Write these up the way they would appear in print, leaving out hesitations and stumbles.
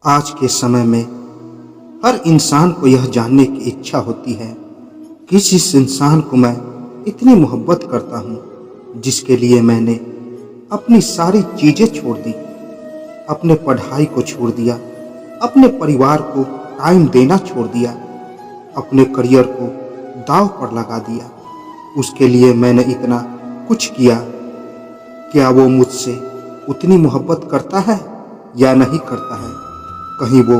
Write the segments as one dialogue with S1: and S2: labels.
S1: आज के समय में हर इंसान को यह जानने की इच्छा होती है कि जिस इंसान को मैं इतनी मोहब्बत करता हूँ, जिसके लिए मैंने अपनी सारी चीज़ें छोड़ दी, अपने पढ़ाई को छोड़ दिया, अपने परिवार को टाइम देना छोड़ दिया, अपने करियर को दांव पर लगा दिया, उसके लिए मैंने इतना कुछ किया, क्या वो मुझसे उतनी मोहब्बत करता है या नहीं करता है? कहीं वो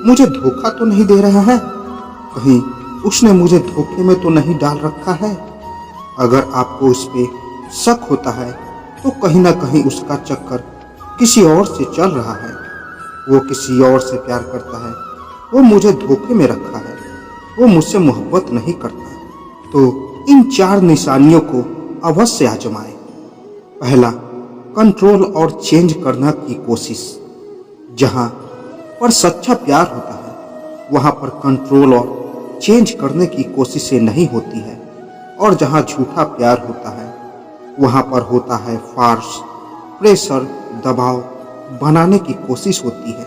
S1: मुझे धोखा तो नहीं दे रहा है? कहीं उसने मुझे धोखे में तो नहीं डाल रखा है? अगर आपको उस पे शक होता है तो कहीं ना कहीं उसका चक्कर किसी और से चल रहा है। वो किसी और से प्यार करता है, वो मुझे धोखे में रखा है, वो मुझसे मोहब्बत नहीं करता। तो इन 4 निशानियों को अवश्य आजमाएं। पहला, कंट्रोल और चेंज करने की कोशिश। जहाँ पर सच्चा प्यार होता है वहाँ पर कंट्रोल और चेंज करने की कोशिशें नहीं होती है, और जहाँ झूठा प्यार होता है वहाँ पर होता है फार्स, प्रेशर, दबाव बनाने की कोशिश होती है,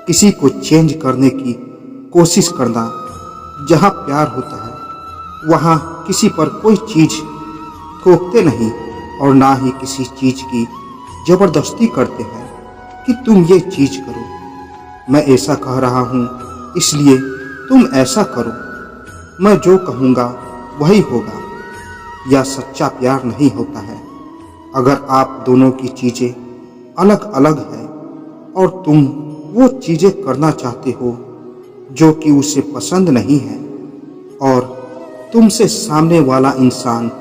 S1: किसी को चेंज करने की कोशिश करना। जहाँ प्यार होता है वहाँ किसी पर कोई चीज़ थोपते नहीं और ना ही किसी चीज़ की ज़बरदस्ती करते हैं कि तुम ये चीज़ करो, मैं ऐसा कह रहा हूँ इसलिए तुम ऐसा करो, मैं जो कहूँगा वही होगा। यह सच्चा प्यार नहीं होता है। अगर आप दोनों की चीज़ें अलग अलग है और तुम वो चीज़ें करना चाहते हो जो कि उसे पसंद नहीं है, और तुमसे सामने वाला इंसान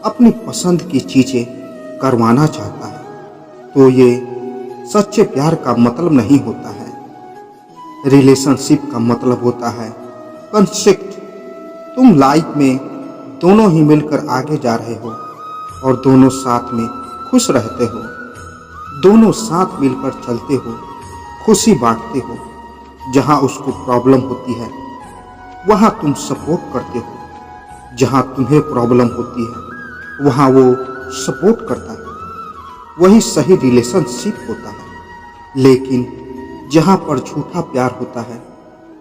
S1: अपनी पसंद की चीज़ें करवाना चाहता है, तो ये सच्चे प्यार का मतलब नहीं होता है। रिलेशनशिप का मतलब होता है कंस्ट्रक्ट। तुम लाइफ में दोनों ही मिलकर आगे जा रहे हो और दोनों साथ में खुश रहते हो, दोनों साथ मिलकर चलते हो, खुशी बांटते हो। जहाँ उसको प्रॉब्लम होती है वहाँ तुम सपोर्ट करते हो, जहाँ तुम्हें प्रॉब्लम होती है वहाँ वो सपोर्ट करता है। वही सही रिलेशनशिप होता है। लेकिन जहाँ पर झूठा प्यार होता है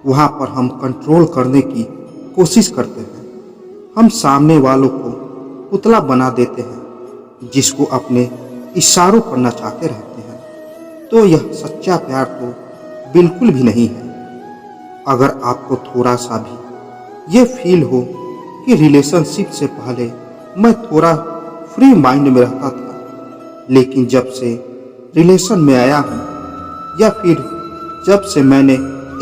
S1: वहाँ पर हम कंट्रोल करने की कोशिश करते हैं। हम सामने वालों को पुतला बना देते हैं जिसको अपने इशारों पर नचाते रहते हैं। तो यह सच्चा प्यार तो बिल्कुल भी नहीं है। अगर आपको थोड़ा सा भी ये फील हो कि रिलेशनशिप से पहले मैं थोड़ा फ्री माइंड में रहता था, लेकिन जब से रिलेशन में आया हूँ या फिर जब से मैंने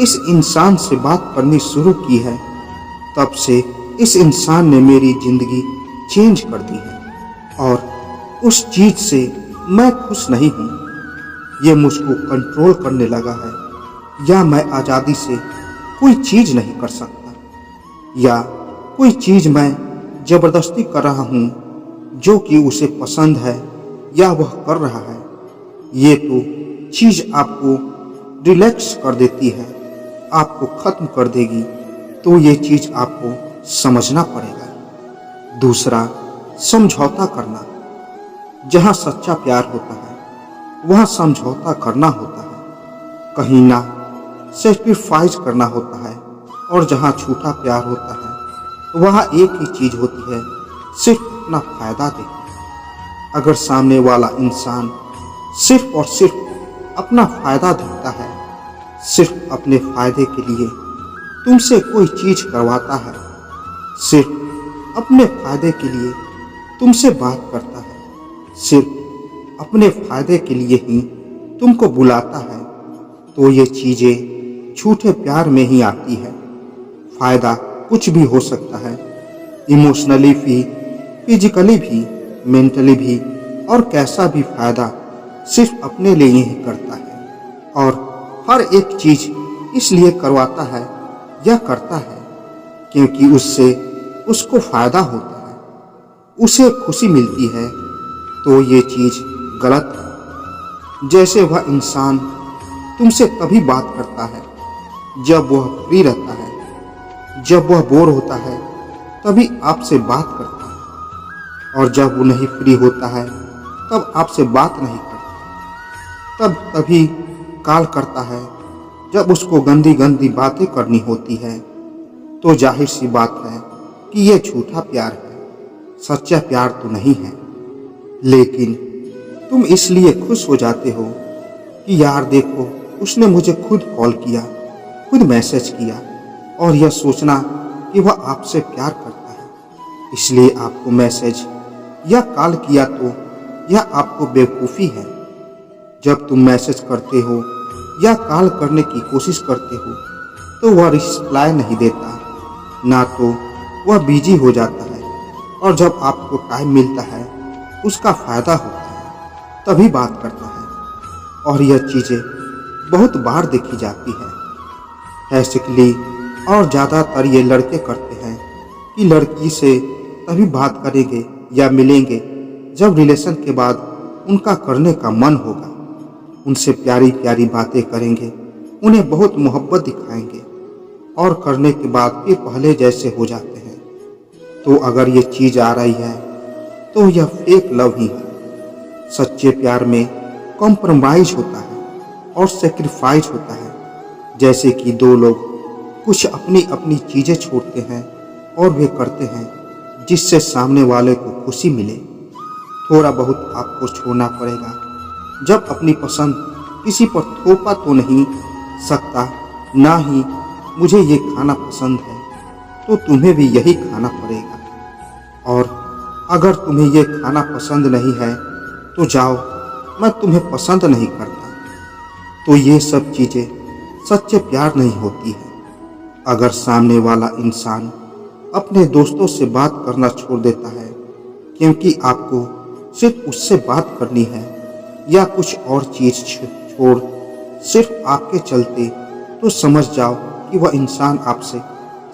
S1: इस इंसान से बात करनी शुरू की है, तब से इस इंसान ने मेरी ज़िंदगी चेंज कर दी है और उस चीज़ से मैं खुश नहीं हूँ। ये मुझको कंट्रोल करने लगा है, या मैं आज़ादी से कोई चीज़ नहीं कर सकता, या कोई चीज़ मैं ज़बरदस्ती कर रहा हूँ जो कि उसे पसंद है या वह कर रहा है। ये तो चीज़ आपको रिलैक्स कर देती है, आपको ख़त्म कर देगी, तो ये चीज़ आपको समझना पड़ेगा। दूसरा, समझौता करना। जहाँ सच्चा प्यार होता है वहाँ समझौता करना होता है, कहीं ना सेक्रीफाइस करना होता है। और जहाँ झूठा प्यार होता है वहाँ एक ही चीज़ होती है, सिर्फ अपना फ़ायदा देखना। अगर सामने वाला इंसान सिर्फ और सिर्फ अपना फ़ायदा देखता है, सिर्फ अपने फ़ायदे के लिए तुमसे कोई चीज़ करवाता है, सिर्फ अपने फ़ायदे के लिए तुमसे बात करता है, सिर्फ अपने फ़ायदे के लिए ही तुमको बुलाता है, तो ये चीज़ें झूठे प्यार में ही आती है। फ़ायदा कुछ भी हो सकता है, इमोशनली भी, फिजिकली भी, मेंटली भी, और कैसा भी फ़ायदा सिर्फ अपने लिए ही करता है। और हर एक चीज़ इसलिए करवाता है या करता है क्योंकि उससे उसको फ़ायदा होता है, उसे खुशी मिलती है। तो ये चीज़ गलत है। जैसे वह इंसान तुमसे तभी बात करता है जब वह फ्री रहता है, जब वह बोर होता है तभी आपसे बात करता है, और जब वो नहीं फ्री होता है तब आपसे बात नहीं करता, तब तभी कॉल करता है जब उसको गंदी गंदी बातें करनी होती है तो जाहिर सी बात है कि यह झूठा प्यार है, सच्चा प्यार तो नहीं है। लेकिन तुम इसलिए खुश हो जाते हो कि यार देखो, उसने मुझे खुद कॉल किया, खुद मैसेज किया, और यह सोचना कि वह आपसे प्यार करता है इसलिए आपको मैसेज या कॉल किया, तो यह आपको बेवकूफ़ी है। जब तुम मैसेज करते हो या कॉल करने की कोशिश करते हो तो वह रिप्लाई नहीं देता, ना तो वह बिजी हो जाता है, और जब आपको टाइम मिलता है उसका फ़ायदा होता है तभी बात करता है। और यह चीज़ें बहुत बार देखी जाती है। बेसिकली और ज़्यादातर ये लड़के करते हैं कि लड़की से तभी बात करेंगे या मिलेंगे जब रिलेशन के बाद उनका करने का मन होगा, उनसे प्यारी प्यारी बातें करेंगे, उन्हें बहुत मोहब्बत दिखाएंगे, और करने के बाद फिर पहले जैसे हो जाते हैं। तो अगर ये चीज़ आ रही है तो यह फेक लव ही है। सच्चे प्यार में कॉम्प्रोमाइज़ होता है और सेक्रीफाइस होता है, जैसे कि दो लोग कुछ अपनी अपनी चीज़ें छोड़ते हैं और वे करते हैं जिससे सामने वाले को खुशी मिले। थोड़ा बहुत आपको छोड़ना पड़ेगा। जब अपनी पसंद किसी पर थोपा तो नहीं सकता, ना ही मुझे ये खाना पसंद है तो तुम्हें भी यही खाना पड़ेगा, और अगर तुम्हें ये खाना पसंद नहीं है तो जाओ, मैं तुम्हें पसंद नहीं करता। तो ये सब चीज़ें सच्चे प्यार नहीं होती है। अगर सामने वाला इंसान अपने दोस्तों से बात करना छोड़ देता है क्योंकि आपको सिर्फ उससे बात करनी है, या कुछ और चीज़ छोड़ सिर्फ आपके चलते, तो समझ जाओ कि वह इंसान आपसे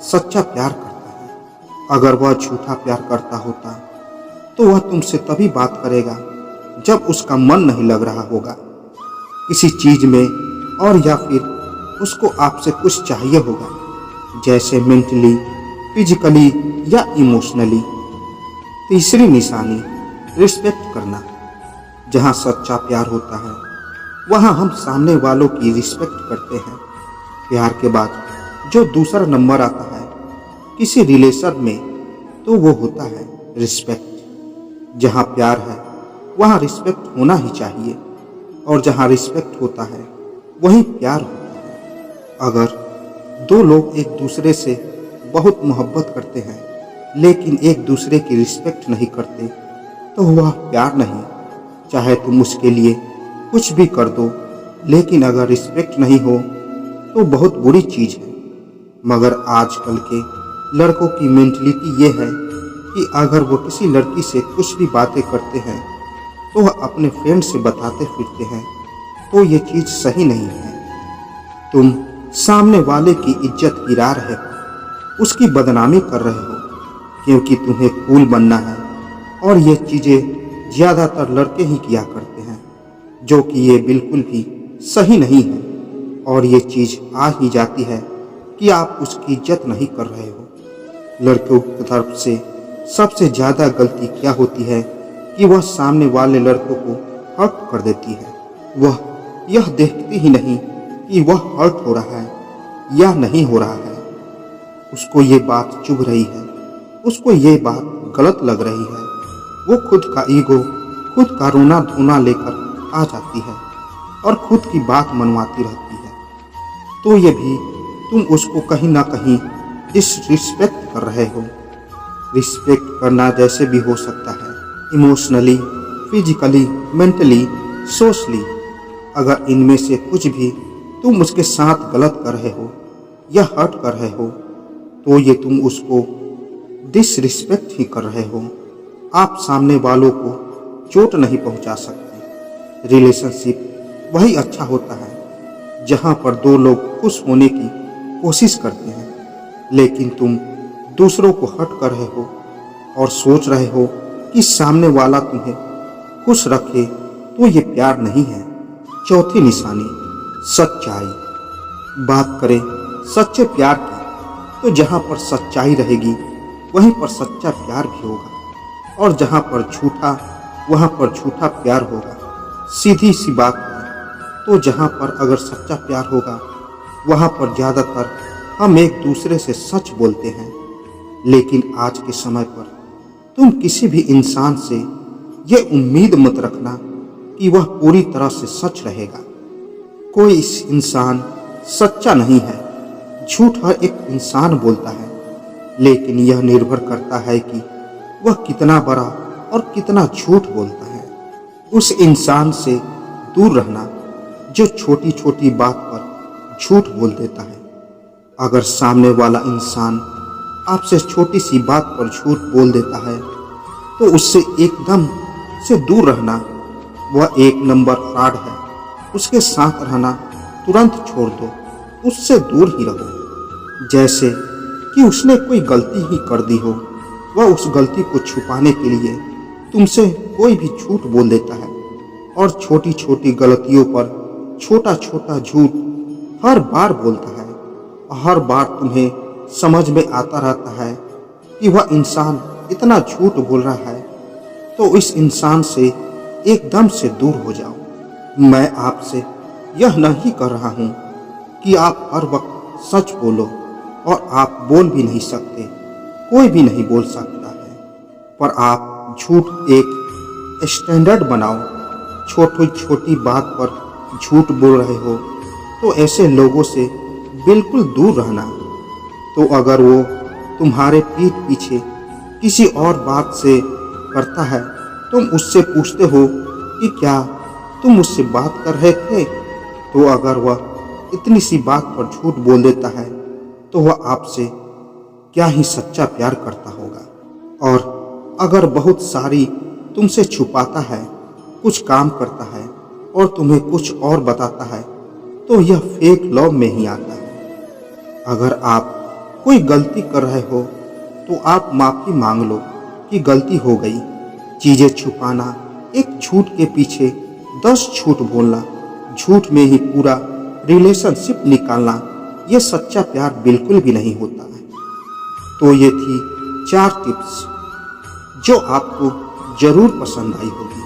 S1: सच्चा प्यार करता है। अगर वह झूठा प्यार करता होता तो वह तुमसे तभी बात करेगा जब उसका मन नहीं लग रहा होगा किसी चीज़ में, और या फिर उसको आपसे कुछ चाहिए होगा, जैसे मेंटली, फिजिकली या इमोशनली। तीसरी निशानी, रिस्पेक्ट करना। जहाँ सच्चा प्यार होता है वहाँ हम सामने वालों की रिस्पेक्ट करते हैं। प्यार के बाद जो दूसरा नंबर आता है किसी रिलेशन में तो वो होता है रिस्पेक्ट। जहाँ प्यार है वहाँ रिस्पेक्ट होना ही चाहिए, और जहाँ रिस्पेक्ट होता है वहीं प्यार होता है। अगर दो लोग एक दूसरे से बहुत मोहब्बत करते हैं लेकिन एक दूसरे की रिस्पेक्ट नहीं करते तो वह प्यार नहीं। चाहे तुम उसके लिए कुछ भी कर दो, लेकिन अगर रिस्पेक्ट नहीं हो तो बहुत बुरी चीज़ है। मगर आजकल के लड़कों की मेंटलिटी ये है कि अगर वो किसी लड़की से कुछ भी बातें करते हैं तो वह अपने फ्रेंड से बताते फिरते हैं, तो ये चीज़ सही नहीं है। तुम सामने वाले की इज्जत गिरा रहे हो, उसकी बदनामी कर रहे हो, क्योंकि तुम्हें कूल बनना है, और ये चीज़ें ज़्यादातर लड़के ही किया करते हैं, जो कि ये बिल्कुल भी सही नहीं है। और ये चीज़ आ ही जाती है कि आप उसकी इज्जत नहीं कर रहे हो। लड़कों की तरफ से सबसे ज़्यादा गलती क्या होती है कि वह सामने वाले लड़कों को हर्ट कर देती है। वह यह देखती ही नहीं कि वह हर्ट हो रहा है या नहीं हो रहा है। उसको ये बात चुभ रही है, उसको ये बात गलत लग रही है। वो खुद का ईगो, खुद का रोना धोना लेकर आ जाती है और खुद की बात मनवाती रहती है। तो ये भी तुम उसको कहीं ना कहीं डिसरिस्पेक्ट कर रहे हो। रिस्पेक्ट करना जैसे भी हो सकता है, इमोशनली, फिजिकली, मेंटली, सोशली। अगर इनमें से कुछ भी तुम उसके साथ गलत कर रहे हो या हर्ट कर रहे हो तो ये तुम उसको डिसरिस्पेक्ट ही कर रहे हो। आप सामने वालों को चोट नहीं पहुंचा सकते। रिलेशनशिप वही अच्छा होता है जहां पर दो लोग खुश होने की कोशिश करते हैं, लेकिन तुम दूसरों को हर्ट कर रहे हो और सोच रहे हो कि सामने वाला तुम्हें खुश रखे, तो ये प्यार नहीं है। चौथी निशानी, सच्चाई। बात करें सच्चे प्यार की तो जहाँ पर सच्चाई रहेगी वहीं पर सच्चा प्यार भी होगा, और जहाँ पर झूठा वहाँ पर झूठा प्यार होगा। सीधी सी बात है। तो जहाँ पर अगर सच्चा प्यार होगा वहाँ पर ज़्यादातर हम एक दूसरे से सच बोलते हैं। लेकिन आज के समय पर तुम किसी भी इंसान से यह उम्मीद मत रखना कि वह पूरी तरह से सच रहेगा। कोई इंसान सच्चा नहीं है। झूठ हर एक इंसान बोलता है, लेकिन यह निर्भर करता है कि वह कितना बड़ा और कितना झूठ बोलता है। उस इंसान से दूर रहना जो छोटी छोटी बात पर झूठ बोल देता है। अगर सामने वाला इंसान आपसे छोटी सी बात पर झूठ बोल देता है तो उससे एकदम से दूर रहना। वह एक नंबर फ्रॉड है। उसके साथ रहना तुरंत छोड़ दो, उससे दूर ही रहो। जैसे कि उसने कोई गलती ही कर दी हो, वह उस गलती को छुपाने के लिए तुमसे कोई भी झूठ बोल देता है और छोटी छोटी गलतियों पर छोटा छोटा झूठ हर बार बोलता है। हर बार तुम्हें समझ में आता रहता है कि वह इंसान इतना झूठ बोल रहा है, तो इस इंसान से एकदम से दूर हो जाओ। मैं आपसे यह नहीं कर रहा हूँ कि आप हर वक्त सच बोलो, और आप बोल भी नहीं सकते, कोई भी नहीं बोल सकता है, पर आप झूठ एक स्टैंडर्ड बनाओ। छोटी छोटी बात पर झूठ बोल रहे हो तो ऐसे लोगों से बिल्कुल दूर रहना। तो अगर वो तुम्हारे पीठ पीछे किसी और बात से करता है, तुम उससे पूछते हो कि क्या तुम मुझसे बात कर रहे थे, तो अगर वह इतनी सी बात पर झूठ बोल देता है तो वह आपसे क्या ही सच्चा प्यार करता होगा। और अगर बहुत सारी तुमसे छुपाता है, कुछ काम करता है और तुम्हें कुछ और बताता है, तो यह फेक लव में ही आता है। अगर आप कोई गलती कर रहे हो तो आप माफ़ी मांग लो कि गलती हो गई। चीज़ें छुपाना, एक झूठ के पीछे 10 झूठ बोलना, झूठ में ही पूरा रिलेशनशिप निकालना, यह सच्चा प्यार बिल्कुल भी नहीं होता है। तो ये थी 4 टिप्स जो आपको ज़रूर पसंद आई होगी।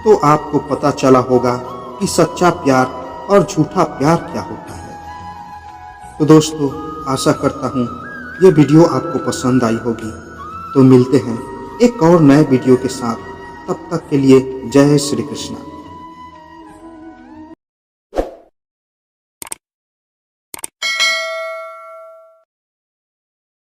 S1: तो आपको पता चला होगा कि सच्चा प्यार और झूठा प्यार क्या होता है। तो दोस्तों, आशा करता हूँ ये वीडियो आपको पसंद आई होगी। तो मिलते हैं एक और नए वीडियो के साथ। तब तक के लिए जय श्री कृष्णा।